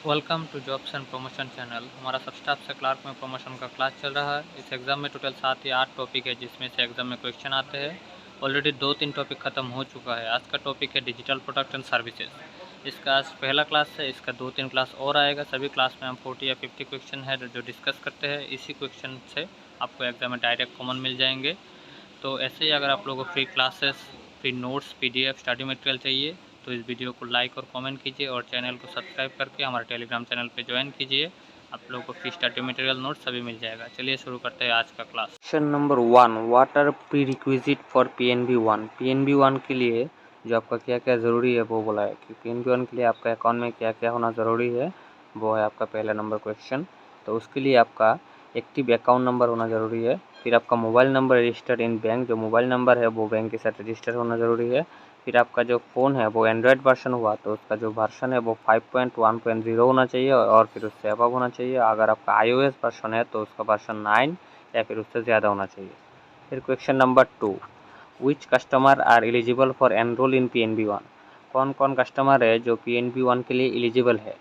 Welcome to jobs and promotion channel. हमारा सब staff से क्लार्क में प्रमोशन का क्लास चल रहा है। इस एग्ज़ाम में टोटल 7 या 8 टॉपिक है, जिसमें से एग्ज़ाम में क्वेश्चन आते हैं। ऑलरेडी 2-3 टॉपिक ख़त्म हो चुका है। आज का टॉपिक है डिजिटल प्रोडक्ट एंड सर्विसेज। इसका आज पहला क्लास है। इसका 2-3 क्लास और आएगा। सभी क्लास में हम 40 या 50 क्वेश्चन है जो डिस्कस करते हैं। इसी क्वेश्चन से आपको एग्ज़ाम में डायरेक्ट कॉमन मिल जाएंगे। तो ऐसे ही अगर आप लोगों को free classes, free notes, PDF, study material चाहिए तो इस वीडियो को लाइक और कमेंट कीजिए और चैनल को सब्सक्राइब करके हमारे टेलीग्राम चैनल पे ज्वाइन कीजिए। आप लोगों को फ्री स्टडी मटेरियल नोट्स सभी मिल जाएगा। चलिए शुरू करते हैं आज का class. Question number 1, what are prerequisite for PNB1। PNB1 के लिए जो आपका क्या क्या ज़रूरी है वो बोला है कि PNB1 के लिए आपका अकाउंट में क्या क्या होना ज़रूरी है, वो है आपका पहला नंबर क्वेश्चन। तो उसके लिए आपका एक्टिव अकाउंट नंबर होना ज़रूरी है। फिर आपका mobile number registered in bank, जो मोबाइल नंबर है वो बैंक के साथ रजिस्टर होना ज़रूरी है। फिर आपका जो फ़ोन है वो एंड्रॉयड वर्जन हुआ तो उसका जो वर्जन है वो 5.1.0 होना चाहिए और फिर उससे अबव होना चाहिए। अगर आपका iOS वर्जन है तो उसका वर्जन 9 या फिर उससे ज़्यादा होना चाहिए। फिर question number 2, which customer are eligible for enrol in PNB1। कौन कौन कस्टमर है जो PNB1 के लिए एलिजिबल है।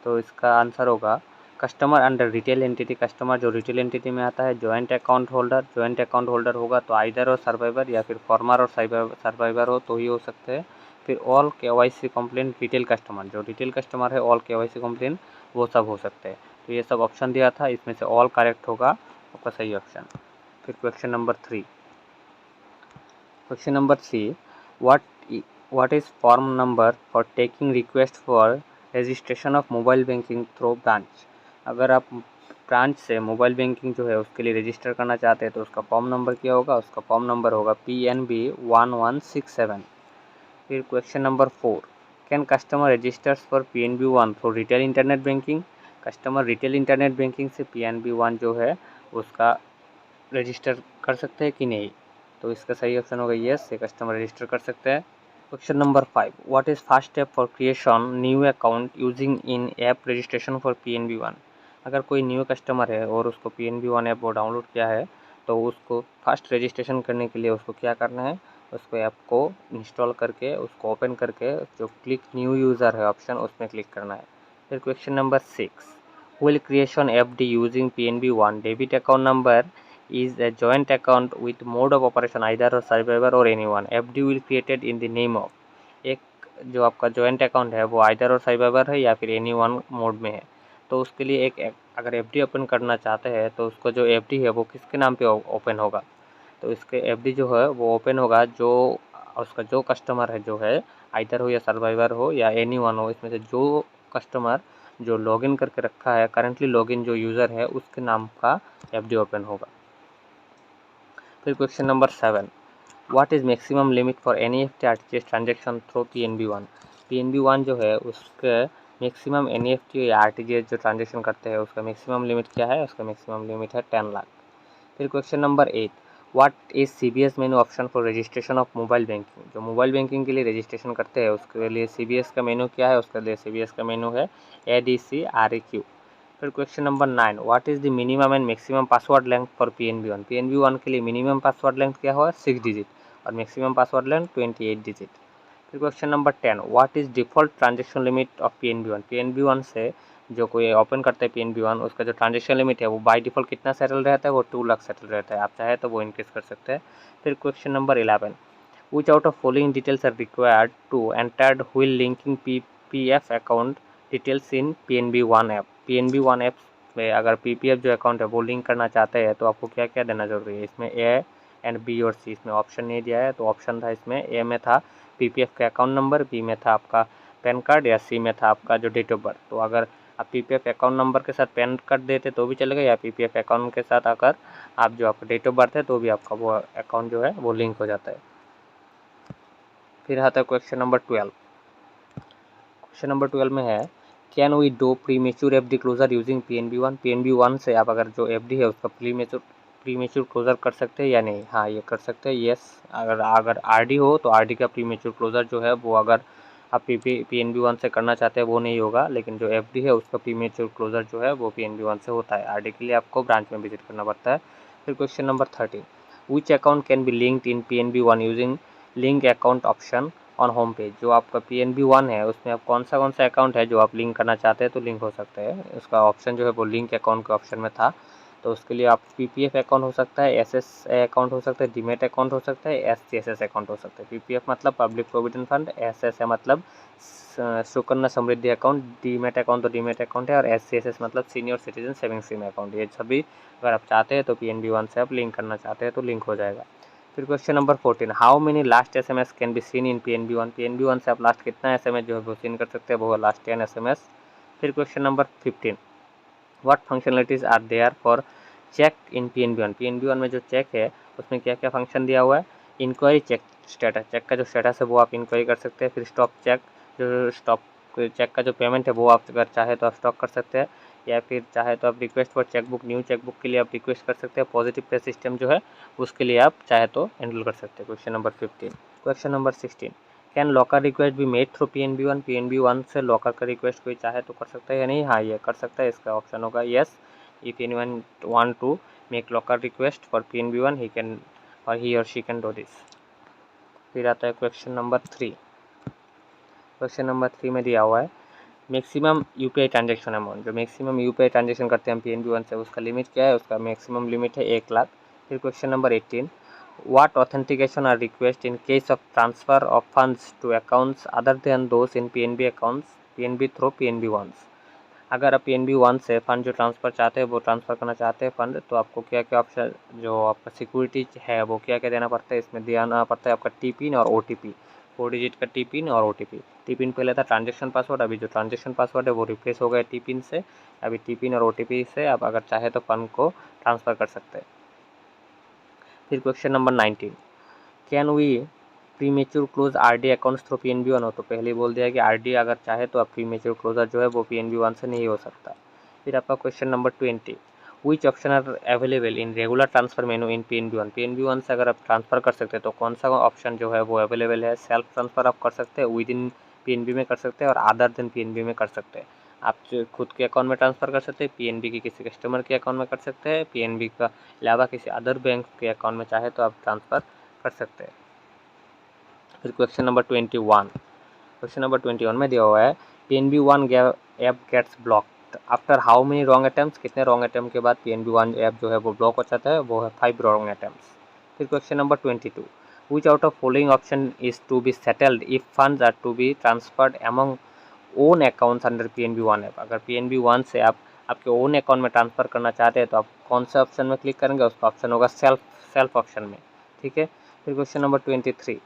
तो इसका आंसर होगा customer under retail entity. Customer जो रिटेल एंटिटी में आता है। Joint account holder, joint account holder होगा तो आइदर और सर्वाइवर या फिर फॉर्मर और सर्वाइवर हो तो ही हो सकते हैं। फिर all KYC complaint retail customer, जो रिटेल कस्टमर है ऑल KYC कंप्लेंट वो सब हो सकते हैं। तो ये सब ऑप्शन दिया था, इसमें से ऑल करेक्ट होगा आपका सही ऑप्शन। फिर question number 3, question number 3, what is form number for taking request for registration of mobile banking through branch. अगर आप ब्रांच से मोबाइल बैंकिंग जो है उसके लिए रजिस्टर करना चाहते हैं तो उसका फॉर्म नंबर क्या होगा, उसका फॉर्म नंबर होगा PNB1167। फिर question number 4, can customer registers for PNB1 for retail internet banking. Customer retail internet banking से PNB1 जो है उसका रजिस्टर कर सकते हैं कि नहीं। तो इसका सही ऑप्शन होगा यस, ये कस्टमर रजिस्टर कर सकते हैं। Question number 5, what is first step for creation new account using in app registration for PNB1। अगर कोई न्यू कस्टमर है और उसको PNB1 ऐप वो डाउनलोड किया है तो उसको फर्स्ट रजिस्ट्रेशन करने के लिए उसको क्या करना है, उसको ऐप को इंस्टॉल करके उसको ओपन करके जो क्लिक न्यू यूज़र है ऑप्शन उसमें क्लिक करना है। फिर question number 6, will creation FD using PNB1 debit account number is a joint account with mode of operation either or survivor or anyone. FD will created in the name of। एक जो आपका joint account है वो either और survivor है या फिर anyone mode में है। तो उसके लिए अगर FD ओपन करना चाहते हैं तो उसको जो FD है वो किसके नाम पे ओपन होगा। तो इसके FD जो है वो ओपन होगा जो उसका जो कस्टमर है जो है आइदर हो या सर्वाइवर हो या एनीवन हो, इसमें से जो कस्टमर जो लॉगिन करके रखा है करंटली लॉगिन जो यूज़र है उसके नाम का FD ओपन होगा। फिर question number 7, what is maximum limit for NEFT RTGS transaction through PNB1। PNB1 जो है उसके मैक्सिमम NEFT या RTGS जो ट्रांजेक्शन करते हैं उसका मैक्सिमम लिमिट क्या है, उसका मैक्सिमम लिमिट है 10 लाख। फिर question number 8, what is CBS menu option for registration of mobile banking. जो मोबाइल बैंकिंग के लिए रजिस्ट्रेशन करते हैं उसके लिए CBS का मेनू क्या है, उसके लिए CBS का मेनू है ADC REQ। फिर question number 9, what is the minimum and maximum password length for PNB1। PNB1 के लिए मिनिमम पासवर्ड लेंथ क्या होगा 6 डिजिट और मैक्सिमम पासवर्ड लेंथ 28 डिजिट। फिर question number 10, what is default transaction limit of PNB1। PNB1 से जो कोई open करता है PNB1 उसका जो ट्रांजेक्शन लिमिट है वो बाय डिफ़ॉल्ट कितना सेटल रहता है, वो 2 लाख सेटल रहता है। आप चाहे तो वो इंक्रीज कर सकते हैं। फिर question number 11, which out of following details are required to entered while linking PPF account details in PNB1 app. PNB1 app में अगर PPF जो अकाउंट है वो लिंक करना चाहते हैं तो आपको क्या क्या देना जरूरी है। इसमें A एंड B और C, इसमें ऑप्शन नहीं दिया है। तो ऑप्शन था इसमें A में था PPF का अकाउंट नंबर, B में था आपका पैन कार्ड या C में था आपका जो डेट ऑफ बर्थ। तो अगर आप PPF अकाउंट नंबर के साथ पैन कार्ड देते तो भी चलेगा या PPF अकाउंट के साथ अगर आप जो आपका डेट ऑफ बर्थ है तो भी आपका वो अकाउंट जो है वो लिंक हो जाता है। फिर आता है क्वेश्चन नंबर 12। क्वेश्चन नंबर 12 में है can we do premature FD closure using PNB1। PNB1 से आप अगर जो FD है उसका प्री मेच्योर क्लोजर कर सकते हैं या नहीं। हाँ, ये कर सकते हैं यस। अगर RD हो तो RD का प्री मेच्योर क्लोजर जो है वो अगर आप PNB1 से करना चाहते हैं वो नहीं होगा, लेकिन जो FD है उसका प्री मेच्योर क्लोजर जो है वो PNB1 से होता है। RD के लिए आपको ब्रांच में विजिट करना पड़ता है। फिर question number 13, which account can be linked in PNB1 using link account option on home page. जो आपका PNB1 है उसमें आप कौन सा अकाउंट है जो आप लिंक करना चाहते हैं तो लिंक हो सकते हैं। उसका ऑप्शन जो है वो लिंक अकाउंट के ऑप्शन में था। तो उसके लिए आप PPF अकाउंट हो सकता है, SSA अकाउंट हो सकता है, डीमेट अकाउंट हो सकता है, SCSS अकाउंट हो सकता है। PPF मतलब पब्लिक प्रोविडेंट फंड, SSA मतलब Sukanya Samriddhi account, demat account तो डीमेट अकाउंट है, और SCSS मतलब senior citizen saving scheme account. ये सभी अगर आप चाहते हैं तो PNB1 से आप लिंक करना चाहते हैं तो लिंक हो जाएगा। फिर question number 14, how many last SMS can be seen in PNB1। PNB1 से आप लास्ट कितना SMS जो है वो सीन कर सकते हैं, वो लास्ट 10 SMS। फिर question number 15, what functionalities are there for check in PNB1। PNB1 में जो चेक है उसमें क्या क्या फंक्शन दिया हुआ है। इंक्वायरी चेक स्टेटस, चेक का जो स्टेटस है वो आप इंक्वायरी कर सकते हैं। फिर स्टॉप चेक, जो स्टॉप चेक का जो पेमेंट है वो आप अगर चाहे तो आप स्टॉक कर सकते हैं, या फिर चाहे तो आप request for chequebook, new chequebook के लिए आप रिक्वेस्ट कर सकते हैं। पॉजिटिव पे सिस्टम जो है उसके लिए आप चाहे तो हैंडल कर सकते हैं। Question number 15। Question number 16, can locker request भी मेड थ्रू PNB1। PNB1 से लॉकर का रिक्वेस्ट कोई चाहे तो कर सकता है या नहीं। हाँ, ये कर सकता है। इसका ऑप्शन होगा yes. If anyone want to make locker request for PNB1 he can, और ही और शी कैन डू दिस। फिर आता है क्वेश्चन नंबर 3। क्वेश्चन नंबर 3 में दिया हुआ है मैक्सिमम UPI ट्रांजेक्शन अमाउंट। जो मैक्सिमम UPI ट्रांजेक्शन करते हैं हम PNB1 से, उसका लिमिट क्या है। उसका मैक्सिमम लिमिट है 1 लाख। फिर question number 18, what authentication are required in case of transfer of funds to accounts other than those in PNB accounts, PNB through PNB1। अगर आप PNB1 से फंड जो ट्रांसफ़र चाहते हैं, वो ट्रांसफ़र करना चाहते हैं फंड, तो आपको क्या क्या ऑप्शन, जो आपका सिक्योरिटी है वो क्या क्या देना पड़ता है। इसमें देना पड़ता है आपका टी-पिन और OTP, 4 डिजिट का टी-पिन और OTP। टी-पिन पहले था ट्रांजेक्शन पासवर्ड, अभी जो ट्रांजेक्शन पासवर्ड है वो रिप्लेस हो गया टी-पिन से। अभी टी-पिन और OTP से आप अगर चाहे तो फंड को ट्रांसफ़र कर सकते हैं। फिर question number 19, can we premature close RD accounts through PNB1 हो। तो पहले ही बोल दिया है कि RD अगर चाहे तो आप प्रीमेच्योर क्लोजर जो है वो PNB1 से नहीं हो सकता। फिर आपका question number 20, which option are available in regular transfer menu in PNB1। PNB1 से अगर आप ट्रांसफ़र कर सकते हैं तो कौन सा ऑप्शन जो है वो अवेलेबल है। सेल्फ ट्रांसफ़र आप कर सकते हैं, विद इन PNB में कर सकते हैं, और अदर देन PNB में कर सकते हैं। आप खुद के अकाउंट में ट्रांसफ़र कर सकते हैं, PNB के किसी कस्टमर के अकाउंट में कर सकते हैं, PNB का अलावा किसी अदर बैंक के अकाउंट में चाहे तो आप ट्रांसफ़र कर सकते हैं। फिर क्वेश्चन नंबर 21, क्वेश्चन नंबर 21 में दिया हुआ है PNB1 app gets blocked after how many wrong attempts. कितने रॉन्ग अटैम्प्ट के बाद PNB1 ऐप जो है वो ब्लॉक हो जाता है, वो है 5 रॉन्ग अटैम्प्ट्स। फिर question number 22, which out of following option is to be settled if funds are to be transferred among own accounts under PNB1 app. अगर PNB1 से आप आपके ओन अकाउंट में ट्रांसफ़र करना चाहते हैं तो आप कौन से ऑप्शन में क्लिक करेंगे। उसका ऑप्शन होगा सेल्फ ऑप्शन में। ठीक है। फिर question number 23,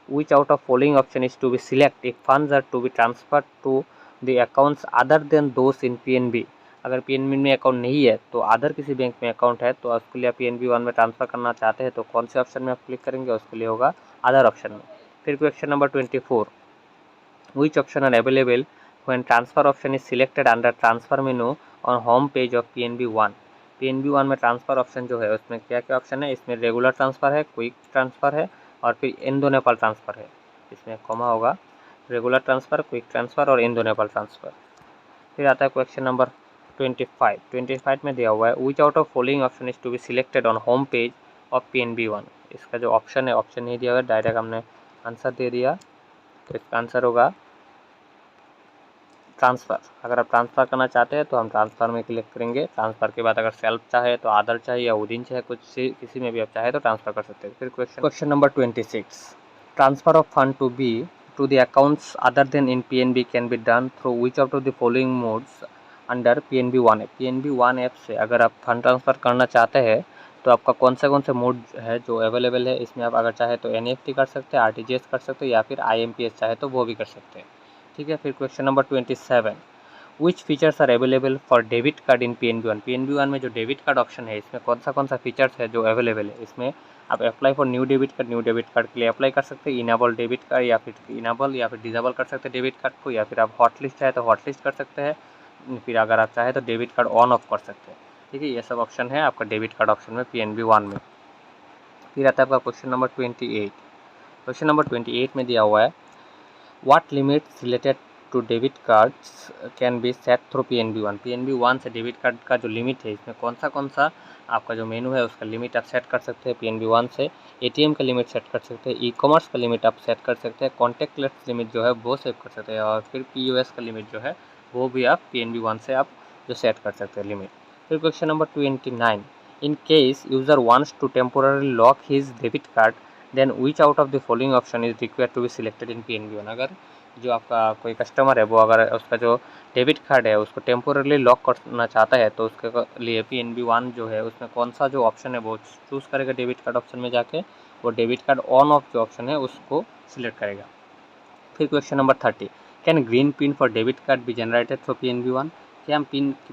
which out of following option is to be select if funds are to be transferred to the accounts other than those in PNB। अगर PNB में अकाउंट नहीं है तो अदर किसी बैंक में अकाउंट है, तो उसके लिए आप PNB1 में ट्रांसफ़र करना चाहते हैं तो कौन से ऑप्शन में आप क्लिक करेंगे। उसके लिए होगा अदर ऑप्शन में। फिर question number 24, which option are available when transfer option is selected under transfer menu on home page of PNB1। PNB1 में ट्रांसफ़र ऑप्शन जो है उसमें क्या क्या ऑप्शन है। इसमें रेगुलर ट्रांसफ़र है, क्विक ट्रांसफ़र है, और फिर इंडो नेपाल ट्रांसफ़र है। इसमें कॉमा होगा, रेगुलर ट्रांसफ़र, क्विक ट्रांसफ़र और इंडो नेपाल ट्रांसफ़र। फिर आता है क्वेश्चन नंबर 25 में दिया हुआ है which out of following option is to be selected on home page of PNB1। इसका जो ऑप्शन है, ऑप्शन नहीं दिया हुआ, डायरेक्ट हमने आंसर दे दिया। तो इसका आंसर होगा ट्रांसफ़र। अगर आप ट्रांसफ़र करना चाहते हैं तो हम ट्रांसफ़र में क्लिक करेंगे। ट्रांसफ़र के बाद अगर सेल्फ चाहे तो अदर चाहे या विदिन चाहे, कुछ किसी में भी आप चाहे तो ट्रांसफ़र कर सकते हैं। फिर question number 26, transfer of fund to the accounts other than in PNB can be done through which out of the following modes under PNB1 app. PNB1 app से अगर आप फंड ट्रांसफ़र करना चाहते हैं तो आपका कौन से मोड है जो अवेलेबल है। इसमें आप अगर चाहे तो NEFT कर सकते हैं, RTGS कर सकते हैं, या फिर IMPS चाहे तो वो भी कर सकते हैं। ठीक है। फिर question number 27, which features are available for debit card in PNB1। PNB1 में जो डेबिट कार्ड ऑप्शन है इसमें कौन सा फीचर्स है जो अवेलेबल है। इसमें आप apply for new debit card के लिए अप्लाई कर सकते हैं, इनेबल डेबिट कार्ड, या फिर इनेबल या फिर डिसेबल कर सकते हैं डेबिट कार्ड को, या फिर आप हॉट लिस्ट चाहे तो हॉट लिस्ट कर सकते हैं, फिर अगर आप चाहे तो डेबिट कार्ड ऑन ऑफ कर सकते हैं। ठीक है, ये सब ऑप्शन है आपका डेबिट कार्ड ऑप्शन में PNB1 में। फिर आता है आपका क्वेश्चन नंबर 28। क्वेश्चन नंबर 28 में दिया हुआ है what limits related to debit cards can be set through PNB1। PNB1 से डेबिट कार्ड का जो लिमिट है, इसमें कौन सा आपका जो मेनू है उसका लिमिट आप सेट कर सकते हैं PNB1 से। ATM का लिमिट सेट कर सकते हैं, ई-कॉमर्स का लिमिट आप सेट कर सकते हैं, कॉन्टैक्टलेस लिमिट जो है वो सेट कर सकते हैं, और फिर POS का लिमिट जो है वो भी आप PNB1 से आप जो सेट कर सकते हैं लिमिट। फिर question number 29, in case user wants to temporary lock his debit card then which out of the following option is required to be selected in PNB1। अगर जो आपका कोई कस्टमर है वो अगर उसका जो डेबिट कार्ड है उसको टेम्पोरली लॉक करना चाहता है तो उसके लिए PNB1 जो है उसमें कौन सा जो ऑप्शन है वो चूज़ करेगा। डेबिट कार्ड ऑप्शन में जाके वो डेबिट कार्ड ऑन ऑफ जो ऑप्शन है उसको सिलेक्ट करेगा। फिर question number 30, can green pin for debit card be generated for PNB1। क्या हम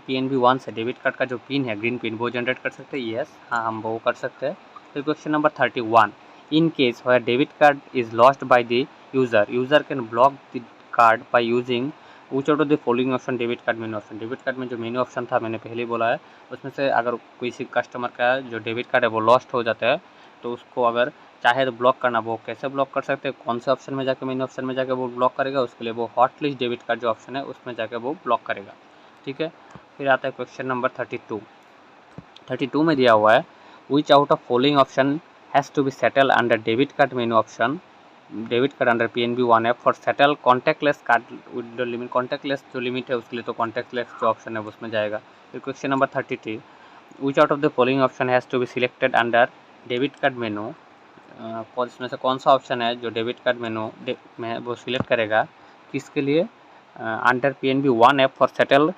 PNB1 से डेबिट कार्ड का जो पिन है ग्रीन पिन वो जनरेट कर सकते हैं? यस, हाँ, हम वो कर सकते हैं। फिर question number 31, in case where debit card is lost by the user can block the card by using which out of the following option debit card menu option. Debit card में जो मेनू option था मैंने पहले ही बोला है, उसमें से अगर किसी कस्टमर का जो डेबिट कार्ड है वो लॉस्ट हो जाता है तो उसको अगर चाहे तो ब्लॉक करना, वो कैसे ब्लॉक कर सकते हैं, कौन से ऑप्शन में जाके मेनू ऑप्शन में जाके वो ब्लॉक करेगा, उसके लिए वो हॉट लिस्ट डेबिट कार्ड जो ऑप्शन है उसमें जाके वो ब्लॉक करेगा। ठीक है। फिर आता है क्वेश्चन नंबर 32 में दिया हुआ है which out of following option has to be settle under debit card menu option, debit card under PNB1 app for settle contactless card with limit. Contactless जो लिमिट है उसके लिए तो कॉन्टैक्टलेस जो ऑप्शन है उसमें जाएगा। फिर question number 33, which out of the following option has to be selected under debit card menu, इसमें से कौन सा ऑप्शन है जो डेबिट कार्ड मेनू में वो सिलेक्ट करेगा किसके लिए? Under PNB1 app for settle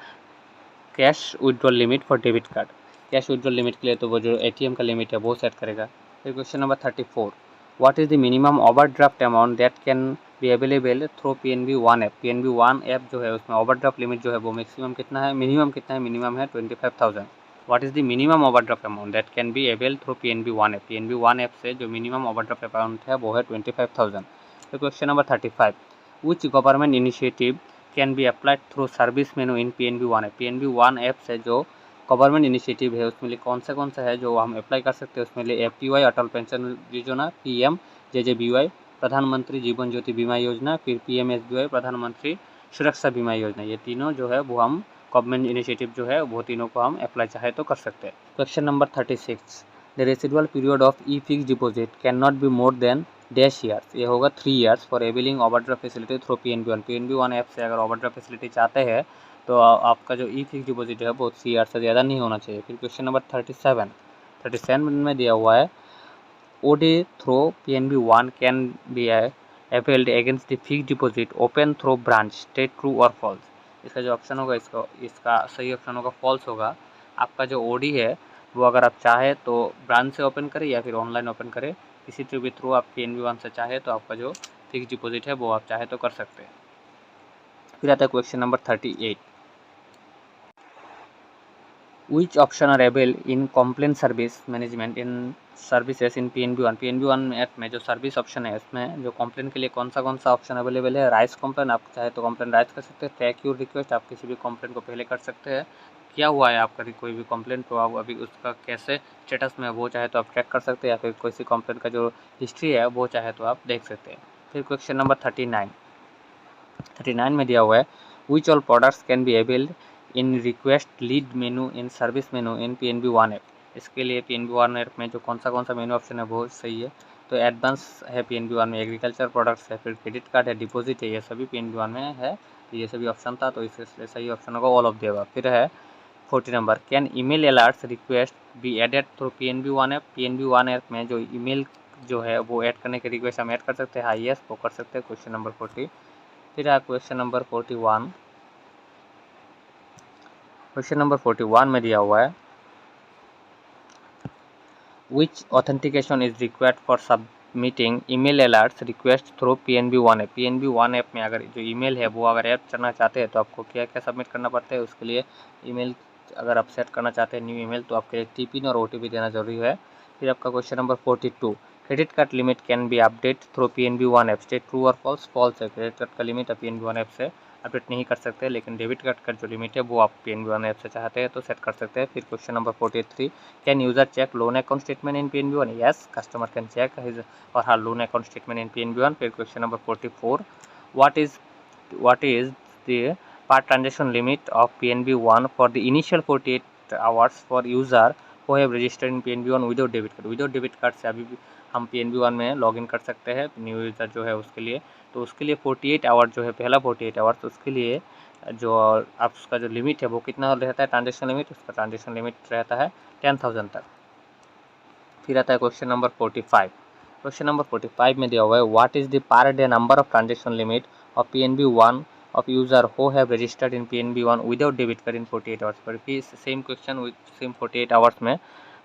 cash withdrawal limit for debit card. Cash withdrawal limit के लिए तो वो जो ATM का लिमिट है वो सेट करेगा। फिर question number 34, what is the minimum overdraft amount that can be available through PNB1 app. PNB1 app जो है उसमें ओवरड्राफ्ट लिमिट जो है वो मैक्सिमम कितना है, मिनिमम कितना है? मिनिमम है 25,000। What is the minimum overdraft amount that can be avail through PNB1 app. PNB1 app से जो मिनिमम ओवरड्राफ्ट अमाउंट है वो है 25,000। तो question number 35, which government initiative can be applied through service menu in PNB1 app. PNB1 app से जो government initiative है उसमें लिए कौन सा है जो हम अप्लाई कर सकते हैं? उसमें लिए FPY अटल पेंशन योजना, PMJJBY प्रधानमंत्री जीवन ज्योति बीमा योजना, फिर PMSBY प्रधानमंत्री सुरक्षा बीमा योजना। ये तीनों जो है वो हम गवर्नमेंट इनिशिएटिव जो है वो तीनों को हम अप्लाई चाहे तो कर सकते हैं। Question number 36, the residual period of E fix deposit can not be more than dash years. ये होगा 3 years for availing overdraft facility through PNB1। PNB1 app से अगर ओवरड्राफ्ट फैसिलिटी चाहते हैं तो आपका जो ई फिक्स डिपॉजिट है वो 3 ईयर्स से ज़्यादा नहीं होना चाहिए। फिर क्वेश्चन नंबर 37 में दिया हुआ है OD through PNB1 can be availed against the fix deposit open through branch, state true और फॉल्स। इसका जो ऑप्शन होगा इसका सही ऑप्शन होगा फॉल्स होगा। आपका जो OD है वो अगर आप चाहे तो ब्रांच से ओपन करें या फिर ऑनलाइन ओपन करें, किसी भी थ्रू आप PNB1 से चाहे तो आपका जो फिक्स डिपॉजिट है वो आप चाहे तो कर सकते हैं। फिर आता है question number 38, which option are avail in complaint service management in services in PNB1। PNB1 app में जो सर्विस ऑप्शन है उसमें जो कंप्लेंट के लिए कौन सा ऑप्शन अवेलेबल है? राइस कंप्लेंट, आप चाहे तो कंप्लेंट राइस कर सकते हैं। ट्रैक योर रिक्वेस्ट, आप किसी भी कंप्लेंट को पहले कर सकते हैं। क्या हुआ है आपका कोई भी कंप्लेंट तो आप अभी उसका कैसे स्टेटस में वो चाहे तो आप ट्रैक कर सकते हैं, या फिर कोई सी कंप्लेंट का जो हिस्ट्री है वो चाहे तो आप देख सकते हैं। फिर क्वेश्चन नंबर 39 में दिया हुआ है which all products can be availed in request lead menu in service menu in PNB1 app. इसके लिए PNB1 ऐप में जो कौन सा मेनू ऑप्शन है वो सही है? तो एडवांस है PNB1 में, एग्रीकल्चर प्रोडक्ट्स है, फिर क्रेडिट कार्ड है, डिपॉजिट है, ये सभी PNB1 में है। तो ये सभी ऑप्शन था तो इससे सही ऑप्शन होगा ऑल ऑफ द अबव। फिर है 40 number, can email alerts request be added through PNB1 app. PNB1 app में जो ईमेल जो है वो ऐड करने की रिक्वेस्ट हम ऐड कर सकते हैं। हाँ, यस, वो कर सकते हैं। Question number 40। फिर है क्वेश्चन नंबर 41। क्वेश्चन नंबर 41 में दिया हुआ है which authentication is required for submitting email alerts request through PNB1 app. PNB1 app में अगर जो ईमेल है वो अगर ऐड करना चाहते हैं तो आपको क्या क्या सबमिट करना पड़ता है? उसके लिए ईमेल अगर आप सेट करना चाहते हैं न्यू ईमेल तो आपके लिए TPIN और OTP देना जरूरी है। फिर आपका question number 42, credit card limit can be update through PNB1 app, state true और फॉल्स? फॉल्स है, क्रेडिट कार्ड का लिमिट आप PNB1 ऐप से अपडेट नहीं कर सकते, लेकिन डेबिट कार्ड का जो लिमिट है वो आप PNB1 ऐप से चाहते हैं तो सेट कर सकते हैं। फिर question number 43, can user check loan account statement in PNB1? Yes, customer can check his और her loan account statement in PNB1। फिर question number 44, what is the per transaction limit of PNB 1 for the initial 48 hours for user who have registered in PNB 1 without debit card. Without debit card से अभी भी हम PNB 1 में login कर सकते हैं new user जो है उसके लिए। तो उसके लिए 48 आवर जो है पहला 48 आवर्स, तो उसके लिए जो आप उसका जो लिमिट है वो कितना रहता है ट्रांजेक्शन लिमिट, उसका ट्रांजेक्शन लिमिट रहता है 10,000 तक। फिर आता है क्वेश्चन नंबर 45। क्वेश्चन नंबर 45 में दिया हुआ है what is the per day number of transaction limit of PNB 1 of user who have registered in PNB 1 without debit card in 48 hours. पर भी same question with same 48 hours में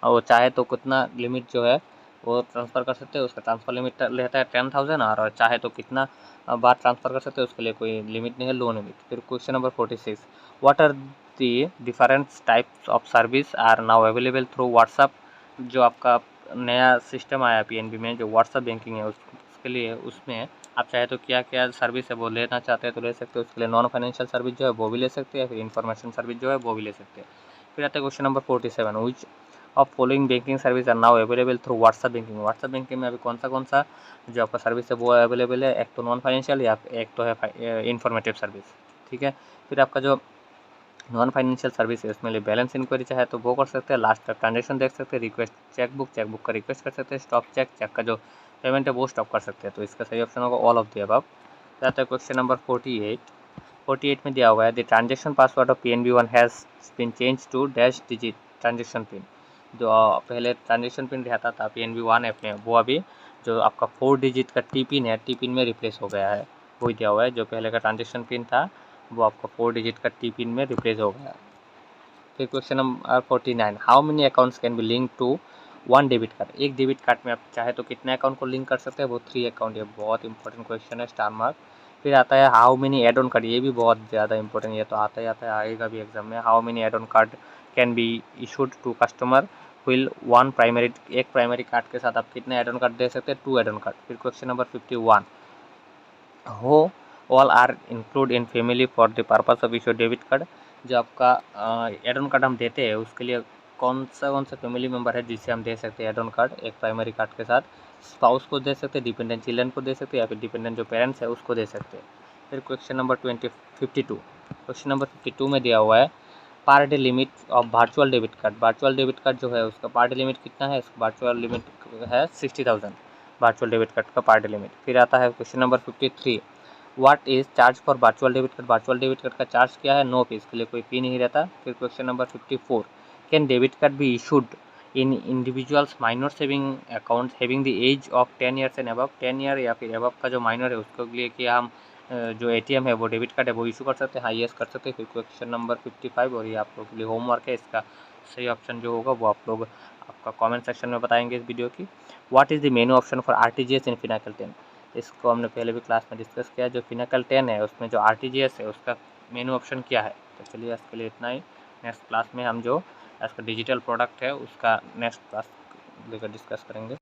वो चाहे तो कितना लिमिट जो है वो ट्रांसफ़र कर सकते हैं, उसका ट्रांसफ़र लिमिट रहता है 10,000, और चाहे तो कितना बार ट्रांसफ़र कर सकते हैं उसके लिए कोई लिमिट नहीं है, लो लिमिट। फिर question number 46 what are the different types of service are now available through WhatsApp. जो आपका नया सिस्टम आया PNB में जो व्हाट्सअप बैंकिंग है उसके लिए, उसमें आप चाहे तो क्या क्या सर्विस है वो लेना चाहते हैं तो ले सकते हैं। उसके लिए नॉन फाइनेंशियल सर्विस जो है वो भी ले सकते हैं, फिर इन्फॉर्मेशन सर्विस जो है वो भी ले सकते हैं। फिर आता है question number 47 which of following banking service are now available through WhatsApp banking. WhatsApp banking में अभी कौन सा जो आपका सर्विस है वो अवेलेबल है, एक तो नॉन फाइनेंशियल या एक तो है इन्फॉर्मेटिव सर्विस। ठीक है, फिर आपका जो नॉन फाइनेंशियल सर्विस है उसमें लिए बैलेंस इंक्वायरी चाहे तो वो कर सकते हैं, लास्ट का ट्रांजेक्शन देख सकते हैं, रिक्वेस्ट चेकबुक का रिक्वेस्ट कर सकते हैं, स्टॉप चेक का जो पेमेंट है वो स्टॉप कर सकते हैं। तो इसका सही ऑप्शन होगा ऑल ऑफ द अबव। जाता है क्वेश्चन नंबर 48 में दिया हुआ है the transaction password of PNB 1 has been change to dash digit transaction PIN. जो पहले ट्रांजेक्शन पिन रहता था PNB 1 ऐप में, वो अभी जो आपका 4 डिजिट का टी पिन है, टी पिन में रिप्लेस हो गया है। वही दिया हुआ है, जो पहले का ट्रांजेक्शन पिन था वो आपका 4 डिजिट का टी पिन में रिप्लेस हो गया। फिर question number 49 how many accounts can be link to 1 debit card. एक डेबिट कार्ड में आप चाहे तो कितने अकाउंट को लिंक कर सकते हैं, वो 3 अकाउंट। ये बहुत इंपॉर्टेंट क्वेश्चन है, स्टार मार्क। फिर आता है how many add on card, ये भी बहुत ज़्यादा इंपॉर्टेंट, ये तो आता है आएगा भी एग्जाम में। How many add on card can be issued to customer will one primary, एक प्राइमरी कार्ड के साथ आप कितने एड ऑन कार्ड दे सकते हैं, 2 एड ऑन कार्ड। फिर question number 51 who all are include in family for the purpose of issue debit card. जो आपका एड ऑन कार्ड हम देते हैं उसके लिए कौन सा फैमिली मेम्बर है जिससे हम दे सकते हैं एड ऑन कार्ड एक प्राइमरी कार्ड के साथ। स्पाउस को दे सकते हैं, डिपेंडेंट चिल्ड्रन को दे सकते हैं, या फिर डिपेंडेंट जो पेरेंट्स है उसको दे सकते हैं। फिर क्वेश्चन नंबर 52 क्वेश्चन नंबर 52 में दिया हुआ है per day limit of virtual debit card. Virtual debit card जो है उसका पर डे लिमिट कितना है, इसका वर्चुअल लिमिट है 60,000 वर्चुअल डेबिट कार्ड का पर डे लिमिट। फिर आता है question number 53 what is charge for virtual debit card. Virtual debit card का चार्ज क्या है, नो फी, इसके लिए कोई फी नहीं रहता। फिर question number 54 can debit card be issued in individuals minor saving account having the age of 10 years and above. 10 year या फिर अबव का जो माइनर है उसके लिए कि हम जो ATM है वो डेबिट कार्ड है वो इशू कर सकते हैं, हाँ यस कर सकते हैं। फिर क्वेश्चन नंबर 55 और ये आप लोग के लिए होमवर्क है, इसका सही ऑप्शन जो होगा वो आप लोग आपका कमेंट सेक्शन में बताएंगे इस वीडियो की। What is the menu option for RTGS इन फिनाकल 10। इसको हमने पहले भी क्लास में डिस्कस किया। जो फिनाकल 10 है उसमें जो RTGS है उसका मेनू ऑप्शन क्या है। तो चलिए इसके लिए इतना ही, नेक्स्ट क्लास में हम जो इसका डिजिटल प्रोडक्ट है उसका नेक्स्ट क्लास लेकर डिस्कस करेंगे।